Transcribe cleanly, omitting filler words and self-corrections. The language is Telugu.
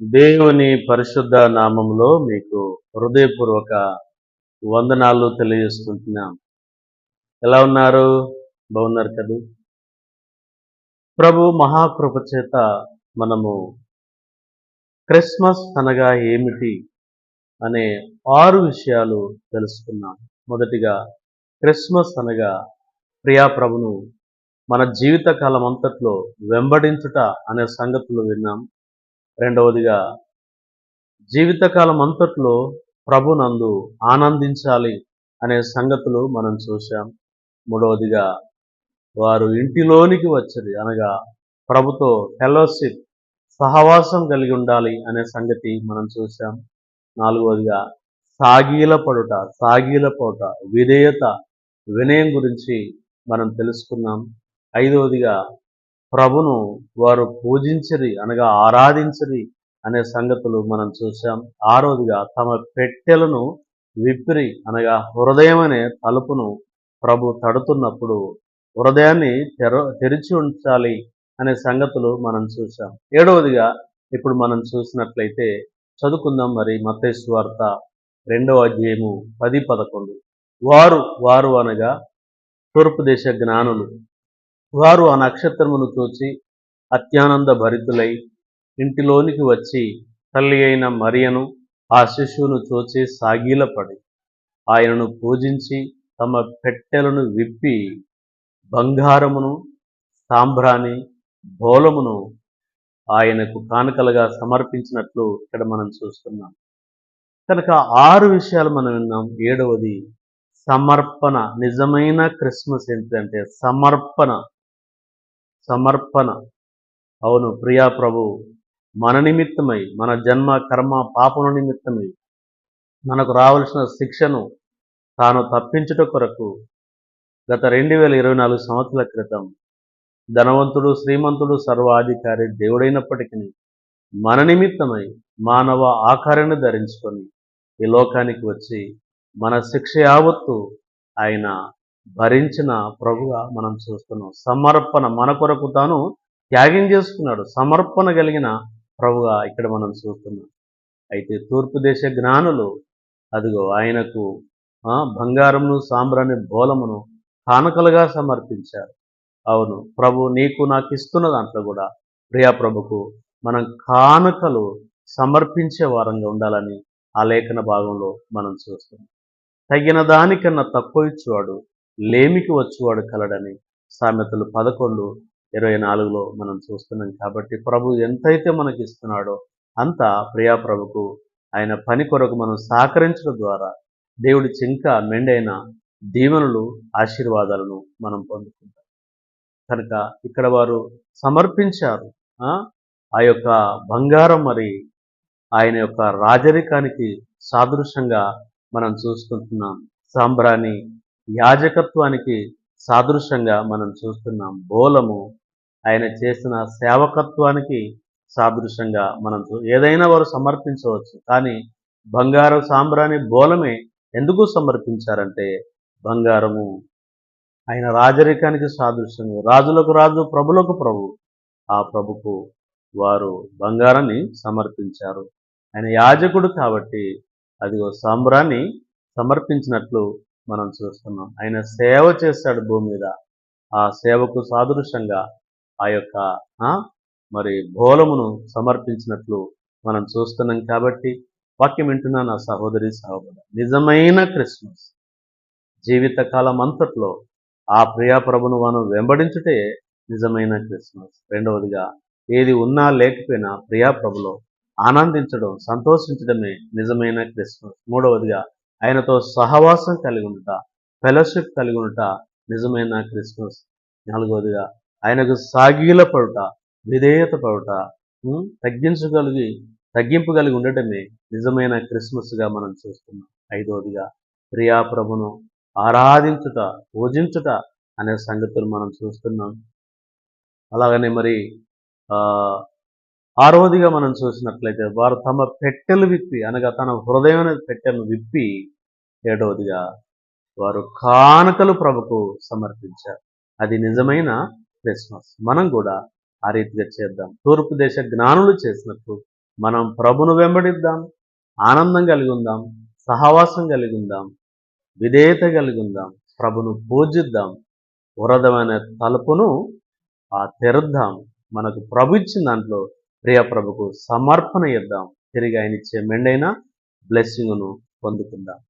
దేవుని పరిశుద్ధ నామములో మీకు హృదయపూర్వక వందనాలు తెలియజేసుకుంటున్నాం. ఎలా ఉన్నారు? బాగున్నారు కదూ? ప్రభు మహాకృప చేత మనము క్రిస్మస్ అనగా ఏమిటి అనే 6 విషయాలు తెలుసుకున్నాం. మొదటిగా క్రిస్మస్ అనగా ప్రియా ప్రభును మన జీవిత కాలం అంతట్లో వెంబడించుట అనే సంగతులు విన్నాం. రెండవదిగా జీవితకాలం అంతట్లో ప్రభునందు ఆనందించాలి అనే సంగతులు మనం చూశాం. మూడవదిగా వారు ఇంటిలోనికి వచ్చేది అనగా ప్రభుతో ఫెలోషిప్ సహవాసం కలిగి ఉండాలి అనే సంగతి మనం చూశాం. నాలుగవదిగా సాగీలపడుట విధేయత వినయం గురించి మనం తెలుసుకున్నాం. ఐదవదిగా ప్రభును వారు పూజించిరి అనగా ఆరాధించిరి అనే సంగతులు మనం చూశాం. ఆరోదిగా తమ పెట్టెలను విప్పిరి అనగా హృదయం అనే తలుపును ప్రభు తడుతున్నప్పుడు హృదయాన్ని తెరిచి ఉంచాలి అనే సంగతులు మనం చూశాం. ఏడవదిగా ఇప్పుడు మనం చూసినట్లయితే చదువుకుందాం. మరి మత్తయి సువార్త 2వ అధ్యాయము 10-11. వారు అనగా తూర్పు దేశ జ్ఞానులు వారు ఆ నక్షత్రమును చూచి అత్యానంద భరితులై ఇంటిలోనికి వచ్చి తల్లి అయిన మరియను ఆ శిశువును చూచి సాగిలపడి ఆయనను పూజించి తమ పెట్టెలను విప్పి బంగారమును సాంబ్రాణి బోలమును ఆయనకు కానుకలుగా సమర్పించినట్లు ఇక్కడ మనం చూస్తున్నాం. కనుక 6 విషయాలు మనం విన్నాం. ఏడవది సమర్పణ. నిజమైన క్రిస్మస్ ఏంటంటే సమర్పణ. అవును, ప్రియా ప్రభు మన నిమిత్తమై, మన జన్మ కర్మ పాపముల నిమిత్తమై మనకు రావలసిన శిక్షను తాను తప్పించుట కొరకు గత 2024 సంవత్సరాల క్రితం ధనవంతుడు, శ్రీమంతుడు, సర్వాధికారి దేవుడైనప్పటికీ మన నిమిత్తమై మానవ ఆకారాన్ని ధరించుకొని ఈ లోకానికి వచ్చి మన శిక్ష యావత్తు ఆయన భరించిన ప్రభుగా మనం చూస్తున్నాం. సమర్పణ, మన కొరకు తాను త్యాగం చేసుకున్నాడు. సమర్పణ కలిగిన ప్రభుగా ఇక్కడ మనం చూస్తున్నాం. అయితే తూర్పు దేశ జ్ఞానులు అదిగో ఆయనకు బంగారమును సాంబ్రాణి బోలమును కానుకలుగా సమర్పించారు. అవును, ప్రభు నీకు నాకు ఇస్తున్న దాంట్లో కూడా ప్రియా ప్రభుకు మనం కానుకలు సమర్పించే వారంగా ఉండాలని ఆ లేఖన భాగంలో మనం చూస్తున్నాం. తగిన దానికన్నా తక్కువ ఇచ్చేవాడు లేమికి వచ్చేవాడు కలడని సామెతలు 11:24లో మనం చూస్తున్నాం. కాబట్టి ప్రభు ఎంతైతే మనకి ఇస్తున్నాడో అంత ప్రియా ప్రభుకు ఆయన పని కొరకు మనం సహకరించడం ద్వారా దేవుడి చింక మెండైన దీవెనలు, ఆశీర్వాదాలను మనం పొందుకుంటాం. కనుక ఇక్కడ వారు సమర్పించారు. ఆ యొక్క బంగారం మరి ఆయన యొక్క రాజరికానికి సాదృశ్యంగా మనం చూసుకుంటున్నాం. సాంబ్రాణి యాజకత్వానికి సాదృశ్యంగా మనం చూస్తున్నాం. బోలము ఆయన చేసిన సేవకత్వానికి సాదృశ్యంగా మనం ఏదైనా వారు సమర్పించవచ్చు. కానీ బంగారం సాంబ్రాణి బోలమే ఎందుకు సమర్పించారంటే బంగారము ఆయన రాజరికానికి సాదృశ్యంగా, రాజులకు రాజు, ప్రభులకు ప్రభు. ఆ ప్రభుకు వారు బంగారాన్ని సమర్పించారు. ఆయన యాజకుడు కాబట్టి అదిగో సాంబ్రాన్ని సమర్పించినట్లు మనం చూస్తున్నాం. ఆయన సేవ చేశాడు భూమి మీద. ఆ సేవకు సాదృశ్యంగా ఆ యొక్క మరి బోలమును సమర్పించినట్లు మనం చూస్తున్నాం. కాబట్టి వాక్యం వింటున్నా నా సహోదరి సహోదరు, నిజమైన క్రిస్మస్ జీవితకాలం అంతట్లో ఆ ప్రియా ప్రభును మనం వెంబడించుటే నిజమైన క్రిస్మస్. రెండవదిగా ఏది ఉన్నా లేకపోయినా ప్రియా ప్రభులో ఆనందించడం, సంతోషించడమే నిజమైన క్రిస్మస్. మూడవదిగా ఆయనతో సహవాసం కలిగి ఉండుట, ఫెలోషిప్ కలిగి ఉండుట నిజమైన క్రిస్మస్. నాలుగవదిగా ఆయనకు సాగీలపడుట, విధేయత పడుట, తగ్గింపు కలిగి ఉండటమే నిజమైన క్రిస్మస్గా మనం చూస్తున్నాం. ఐదవదిగా ప్రియా ప్రభును ఆరాధించుట, పూజించుట అనే సంగతులు మనం చూస్తున్నాం. అలాగనే మరి ఆరవదిగా మనం చూసినట్లయితే వారు తమ పెట్టెలు విప్పి అనగా తన హృదయం పెట్టెను విప్పి, ఏడవదిగా వారు కానుకలు ప్రభుకు సమర్పించారు. అది నిజమైన క్రిస్మస్. మనం కూడా ఆ రీతిగా చేద్దాం. తూర్పు దేశ జ్ఞానులు చేసినట్లు మనం ప్రభును వెంబడిద్దాం, ఆనందం కలిగి ఉందాం, సహవాసం కలిగి ఉందాం, విధేయత కలిగి ఉందాం, ప్రభును పూజిద్దాం, ఉరదమైన తలుపును తెరుద్దాం. మనకు ప్రభు ఇచ్చిన దాంట్లో ప్రియ ప్రభుకు సమర్పణ ఇద్దాం. తిరిగి ఆయన ఇచ్చే మెండైన బ్లెస్సింగ్ను పొందుకుందాం.